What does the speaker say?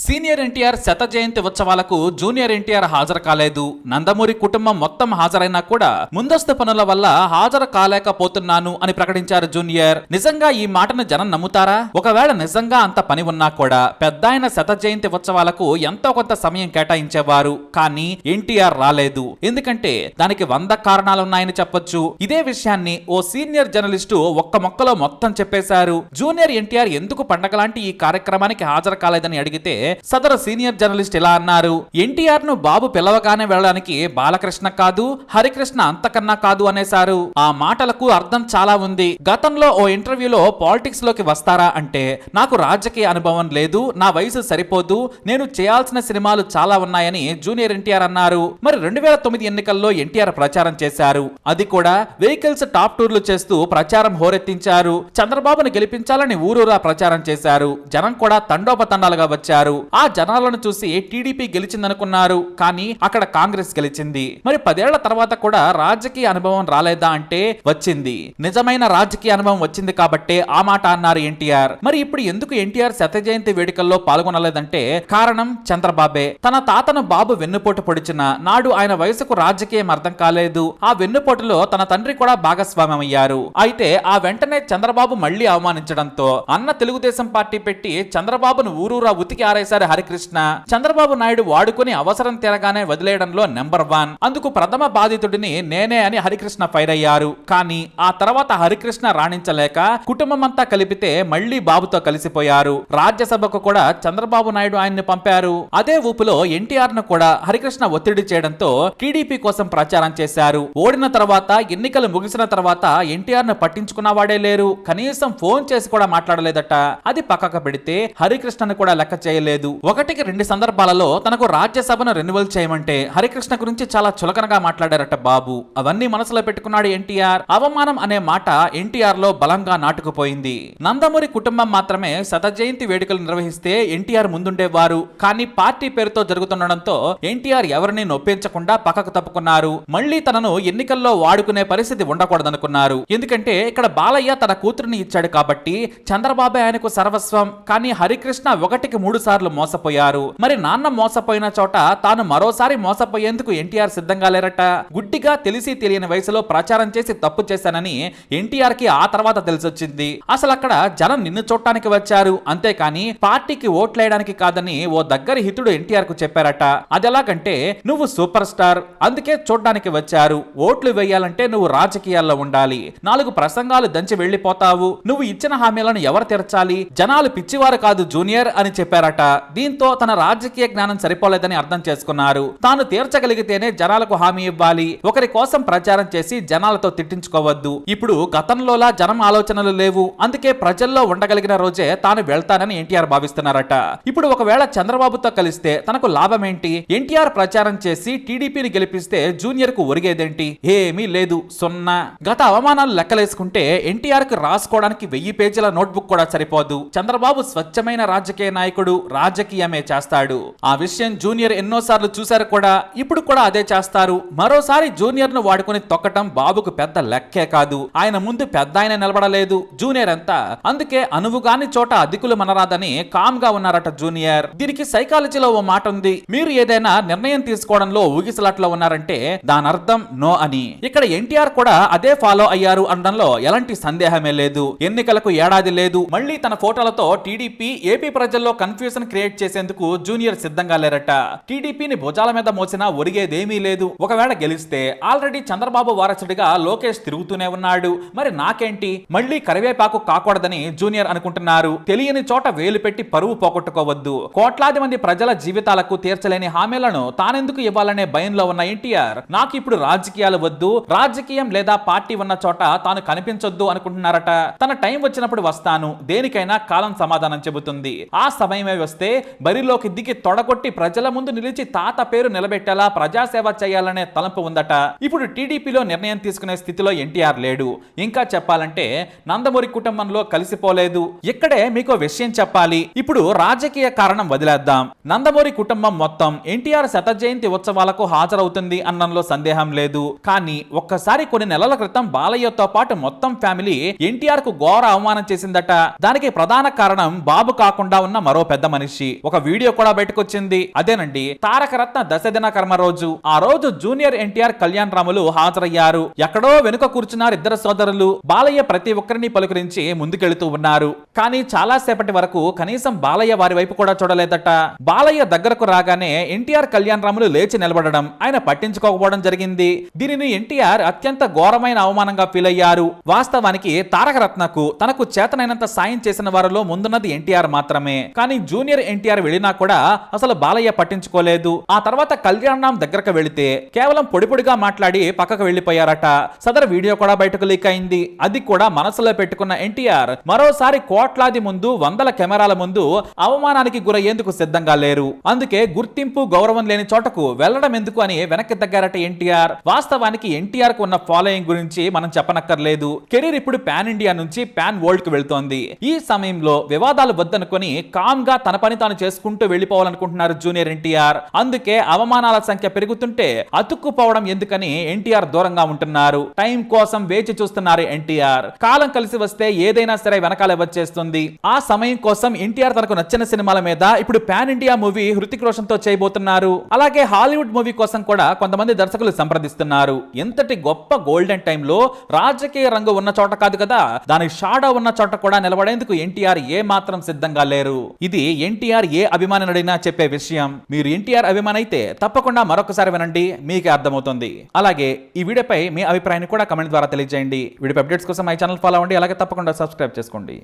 Senior NTR శత జయంతి ఉత్సవాలకు junior NTR హాజరు కాలేదు. నందమూరి కుటుంబం మొత్తం హాజరైనా కూడా ముందస్తు పనుల వల్ల హాజరు కాలేకపోతున్నాను అని ప్రకటించారు జూనియర్. నిజంగా ఈ మాటను జనం నమ్ముతారా? ఒకవేళ నిజంగా అంత పని ఉన్నా కూడా పెద్దాయన శత జయంతి ఉత్సవాలకు ఎంతో కొంత సమయం కేటాయించేవారు. కానీ ఎన్టీఆర్ రాలేదు. ఎందుకంటే దానికి 100 కారణాలున్నాయని చెప్పొచ్చు. ఇదే విషయాన్ని ఓ సీనియర్ జర్నలిస్టు ఒక్క మొక్కలో మొత్తం చెప్పేశారు. జూనియర్ ఎన్టీఆర్ ఎందుకు పండగలాంటి ఈ కార్యక్రమానికి హాజరు కాలేదని అడిగితే సదరు సీనియర్ జర్నలిస్ట్ ఇలా అన్నారు. ఎన్టీఆర్ ను బాబు పిలవగానే వెళ్ళడానికి బాలకృష్ణ కాదు, హరికృష్ణ అంతకన్నా కాదు అనేశారు. ఆ మాటలకు అర్థం చాలా ఉంది. గతంలో ఓ ఇంటర్వ్యూలో పాలిటిక్స్ లోకి వస్తారా అంటే నాకు రాజకీయ అనుభవం లేదు, నా వయసు సరిపోదు, నేను చేయాల్సిన సినిమాలు చాలా ఉన్నాయని జూనియర్ ఎన్టీఆర్ అన్నారు. మరి 2009 ఎన్నికల్లో ఎన్టీఆర్ ప్రచారం చేశారు. అది కూడా వెహికల్స్ టాప్ టూర్లు చేస్తూ ప్రచారం హోరెత్తించారు. చంద్రబాబును గెలిపించాలని ఊరూరా ప్రచారం చేశారు. జనం కూడా తండోపతండాలుగా వచ్చారు. ఆ జనాలను చూసి టీడీపీ గెలిచిందనుకున్నారు. కానీ అక్కడ కాంగ్రెస్ గెలిచింది. మరి 10 ఏళ్ల తర్వాత కూడా రాజకీయ అనుభవం రాలేదా అంటే వచ్చింది. నిజమైన రాజకీయ అనుభవం వచ్చింది కాబట్టే ఆ మాట అన్నారు ఎన్టీఆర్. మరి ఇప్పుడు ఎందుకు ఎన్టీఆర్ శత జయంతి వేడుకల్లో పాల్గొనలేదంటే కారణం చంద్రబాబే. తన తాతను బాబు వెన్నుపోటు పొడిచిన నాడు ఆయన వయసుకు రాజకీయం అర్థం కాలేదు. ఆ వెన్నుపోటులో తన తండ్రి కూడా భాగస్వామ్యమయ్యారు. అయితే ఆ వెంటనే చంద్రబాబు మళ్లీ అవమానించడంతో అన్న తెలుగుదేశం పార్టీ పెట్టి చంద్రబాబును ఊరూరా ఉతికి ఆరేశారు హరికృష్ణ. చంద్రబాబు నాయుడు వాడుకుని అవసరం తీరగానే వదిలేయడంలో నెంబర్ 1. అందుకు ప్రథమ బాధితుడిని నేనే అని హరికృష్ణ ఫైర్ అయ్యారు. కానీ ఆ తర్వాత హరికృష్ణ రాణించలేక కుటుంబమంతా కలిపితే మళ్లీ బాబుతో కలిసిపోయారు. రాజ్యసభకు కూడా చంద్రబాబు నాయుడు ఆయన్ని పంపారు. అదే ఊపులో ఎన్టీఆర్ ను కూడా హరికృష్ణ ఒత్తిడి చేయడంతో టీడీపీ కోసం ప్రచారం చేశారు. ఓడిన తర్వాత ఎన్నికలు ముగిసిన తర్వాత ఎన్టీఆర్ ను పట్టించుకున్నవాడే లేరు. కనీసం ఫోన్ చేసి కూడా మాట్లాడలేదట. అది పక్కకు పెడితే హరికృష్ణను కూడా లెక్క చేయలేదు. 1-2 సందర్భాలలో తనకు రాజ్యసభను రెన్యువల్ చేయమంటే హరికృష్ణ గురించి చాలా చులకనగా మాట్లాడారట బాబు. అవన్నీ మనసులో పెట్టుకున్నాడు ఎన్టీఆర్. అవమానం అనే మాట ఎన్టీఆర్ లో బలంగా నాటుకుపోయింది. నందమూరి కుటుంబం మాత్రమే శత జయంతి వేడుకలు నిర్వహిస్తే ఎన్టీఆర్ ముందుండేవారు. కానీ పార్టీ పేరుతో జరుగుతుండడంతో ఎన్టీఆర్ ఎవరిని నొప్పించకుండా పక్కకు తప్పుకున్నారు. మళ్లీ తనను ఎన్నికల్లో వాడుకునే పరిస్థితి ఉండకూడదనుకున్నారు. ఎందుకంటే ఇక్కడ బాలయ్య తన కూతురుని ఇచ్చాడు కాబట్టి చంద్రబాబు ఆయనకు సర్వస్వం. కానీ హరికృష్ణ 1-3 సార్లు మోసపోయారు. మరి నాన్న మోసపోయిన చోట తాను మరోసారి మోసపోయేందుకు ఎన్టీఆర్ సిద్ధంగా లేరట. గుడ్డిగా తెలిసి తెలియని వయసులో ప్రచారం చేసి తప్పు చేశానని ఎన్టీఆర్ కి ఆ తర్వాత తెలిసొచ్చింది. అసలు అక్కడ జనం నిన్ను చూడటానికి వచ్చారు, అంతేకాని పార్టీకి ఓట్లేయడానికి కాదని ఓ దగ్గరి హితుడు ఎన్టీఆర్ కు చెప్పారట. అదెలాగంటే నువ్వు సూపర్ స్టార్, అందుకే చూడ్డానికి వచ్చారు. ఓట్లు వేయాలంటే నువ్వు రాజకీయాల్లో ఉండాలి. 4 ప్రసంగాలు దంచి వెళ్లిపోతావు. నువ్వు ఇచ్చిన హామీలను ఎవరు తీర్చాలి? జనాలు పిచ్చివారు కాదు జూనియర్ అని చెప్పారట. దీంతో తన రాజకీయ జ్ఞానం సరిపోలేదని అర్థం చేసుకున్నారు. తాను తీర్చగలిగితేనే జనాలకు హామీ ఇవ్వాలి. ఒకరి కోసం ప్రచారం చేసి జనాలతో తిట్టించుకోవద్దు. ఇప్పుడు గతంలోలా జనం ఆలోచనలు లేవు. అందుకే ప్రజల్లో ఉండగలిగిన రోజే తాను వెళ్తానని ఎన్టీఆర్ భావిస్తున్నారట. ఇప్పుడు ఒకవేళ చంద్రబాబుతో కలిస్తే తనకు లాభమేంటి? ఎన్టీఆర్ ప్రచారం చేసి టీడీపీని గెలిపిస్తే జూనియర్ కు ఒరిగేదేంటి? ఏమీ లేదు, 0. గత అవమానాలు లెక్కలేసుకుంటే ఎన్టీఆర్ కు రాసుకోవడానికి 1000 పేజీల నోట్బుక్ కూడా సరిపోదు. చంద్రబాబు స్వచ్ఛమైన రాజకీయ నాయకుడు, రాజకీయమే చేస్తాడు. ఆ విషయం జూనియర్ ఎన్నోసార్లు చూశారు కూడా. ఇప్పుడు కూడా అదే చేస్తారు. మరోసారి జూనియర్ ను వాడుకుని తొక్కటం బాబుకు పెద్ద లెక్కే కాదు. ఆయన ముందు పెద్ద ఆయన నిలబడలేదు. జూనియర్ అంతా. అందుకే అనువుగాని చోట అధికులు మనరాదని కామ్ గా ఉన్నారట జూనియర్. దీనికి సైకాలజీలో ఓ మాట ఉంది. మీరు ఏదైనా నిర్ణయం తీసుకోవడంలో ఊగిసలాట్లో ఉన్నారంటే దాని అర్థం నో అని. ఇక్కడ ఎన్టీఆర్ కూడా అదే ఫాలో అయ్యారు అనడంలో ఎలాంటి సందేహమే లేదు. ఎన్నికలకు ఏడాది లేదు. మళ్లీ తన ఫోటోలతో టీడీపీ ఏపీ ప్రజల్లో కన్ఫ్యూజన్ క్రియేట్ చేసేందుకు జూనియర్ సిద్ధంగా లేరట. టీడీపీని భుజాల మీద మోసినా ఒరిగేదేమీ లేదు. ఒకవేళ గెలిస్తే ఆల్రెడీ చంద్రబాబు వారసుడిగా లోకేష్ తిరుగుతూనే ఉన్నాడు. మరి నాకేంటి? మళ్లీ కరివేపాకు కాకూడదని జూనియర్ అనుకుంటున్నారు. తెలియని చోట వేలు పెట్టి పరువు పోగొట్టుకోవద్దు. కోట్లాది మంది ప్రజల జీవితాలకు తీర్చలేని హామీలను తానెందుకు ఇవ్వాలనే భయంలో ఉన్న ఎన్టీఆర్ నాకు ఇప్పుడు రాజకీయాలు వద్దు, రాజకీయం లేదా పార్టీ ఉన్న చోట తాను కనిపించొద్దు అనుకుంటున్నారట. తన టైం వచ్చినప్పుడు వస్తాను, దేనికైనా కాలం సమాధానం చెబుతుంది. ఆ సమయమే వస్తే బరిలోకి దిగి తొడగొట్టి ప్రజల ముందు నిలిచి తాత పేరు నిలబెట్టేలా ప్రజాసేవ చేయాలనే తలంపు ఉందట. ఇప్పుడు టీడీపీలో నిర్ణయం తీసుకునే స్థితిలో ఎన్టీఆర్ లేడు. ఇంకా చెప్పాలంటే నందమూరి కుటుంబంలో కలిసిపోలేదు. ఇక్కడే మీకు విషయం చెప్పాలి. ఇప్పుడు రాజకీయ కారణం వదిలేద్దాం. నందమూరి కుటుంబం మొత్తం ఎన్టీఆర్ శత జయంతి ఉత్సవాలకు హాజరవుతుంది అన్నంలో సందేహం లేదు. కానీ ఒక్కసారి కొన్ని నెలల క్రితం బాలయ్యతో పాటు మొత్తం ఫ్యామిలీ ఎన్టీఆర్ కు ఘోర అవమానం చేసిందట. దానికి ప్రధాన కారణం బాబు కాకుండా ఉన్న మరో పెద్ద మనిషి. మనిషి. ఒక వీడియో కూడా బయటకొచ్చింది. అదేనండి తారక రత్న దశదిన కర్మ రోజు. ఆ రోజు జూనియర్ ఎన్టీఆర్ కళ్యాణ్ రాములు హాజరయ్యారు. ఎక్కడో వెనుక కూర్చున్నారు ఇద్దరు సోదరులు. బాలయ్య ప్రతి ఒక్కరిని పలుకరించి ముందుకెళ్తూ ఉన్నారు. కానీ చాలా సేపటి వరకు కనీసం బాలయ్య వారి వైపు కూడా చూడలేదట. బాలయ్య దగ్గరకు రాగానే ఎన్టీఆర్ కళ్యాణ్ రాములు లేచి నిలబడడం, ఆయన పట్టించుకోకపోవడం జరిగింది. దీనిని ఎన్టీఆర్ అత్యంత ఘోరమైన అవమానంగా ఫీల్ అయ్యారు. వాస్తవానికి తారక రత్నకు తనకు చేతనైనంత సాయం చేసిన వారిలో ముందున్నది ఎన్టీఆర్ మాత్రమే. కానీ జూనియర్ ఎన్టీఆర్ వెళ్ళినా కూడా అసలు బాలయ్య పట్టించుకోలేదు. ఆ తర్వాత కళ్యాణ్ రామ్ దగ్గరకు వెళితే కేవలం పొడిపొడిగా మాట్లాడి పక్కకు వెళ్లిపోయారట. సదరు వీడియో కూడా బయటకు లీక్ అయింది. అది కూడా మనసులో పెట్టుకున్న ఎన్టీఆర్ మరోసారి కోట్లాది ముందు, వందల కెమెరాల ముందు అవమానానికి గురయ్యేందుకు సిద్ధంగా లేరు. అందుకే గుర్తింపు గౌరవం లేని చోటకు వెళ్లడం ఎందుకు అని వెనక్కి తగ్గారట ఎన్టీఆర్. వాస్తవానికి ఎన్టీఆర్ కు ఉన్న ఫాలోయింగ్ గురించి మనం చెప్పనక్కర్లేదు. కెరీర్ ఇప్పుడు పాన్ ఇండియా నుంచి పాన్ వరల్డ్ కు వెళ్తోంది. ఈ సమయంలో వివాదాలు వద్దనుకొని కామ్ గా తన పని తాను చేసుకుంటూ వెళ్లిపోవాలనుకుంటున్నారు జూనియర్ ఎన్టీఆర్. అందుకే అవమానాల సంఖ్య పెరుగుతుంటే అతుక్కుపోవడం ఎందుకని ఎన్టీఆర్ దూరంగా ఉంటున్నారు. టైం కోసం వేచి చూస్తున్నారు ఎన్టీఆర్. కాలం కలిసి వస్తే ఏదైనా సరే వెనకాల వచ్చేస్తుంది. ఆ సమయం కోసం ఎన్టీఆర్ తనకు నచ్చిన సినిమాల మీద ఇప్పుడు pan India movie Hrithik Roshan తో చేయబోతున్నారు. అలాగే హాలీవుడ్ మూవీ కోసం కూడా కొంతమంది దర్శకులు సంప్రదిస్తున్నారు. ఎంతటి గొప్ప గోల్డెన్ టైమ్ లో రాజకీయ రంగు ఉన్న చోట కాదు కదా, దాని షాడో ఉన్న చోట కూడా నిలబడేందుకు ఎన్టీఆర్ ఏ మాత్రం సిద్ధంగా లేరు. ఇది ఎన్టీఆర్ ఏ అభిమానుడైనా చెప్పే విషయం. మీరు ఎన్టీఆర్ అభిమాని అయితే తప్పకుండా మరొకసారి వినండి, మీకే అర్థమవుతుంది. అలాగే ఈ వీడియోపై మీ అభిప్రాయాన్ని కూడా కమెంట్ ద్వారా తెలియజేయండి. వీడియో అప్డేట్స్ కోసం మై ఛానల్ ఫాలో అవ్వండి. అలాగే తప్పకుండా సబ్స్క్రైబ్ చేసుకోండి.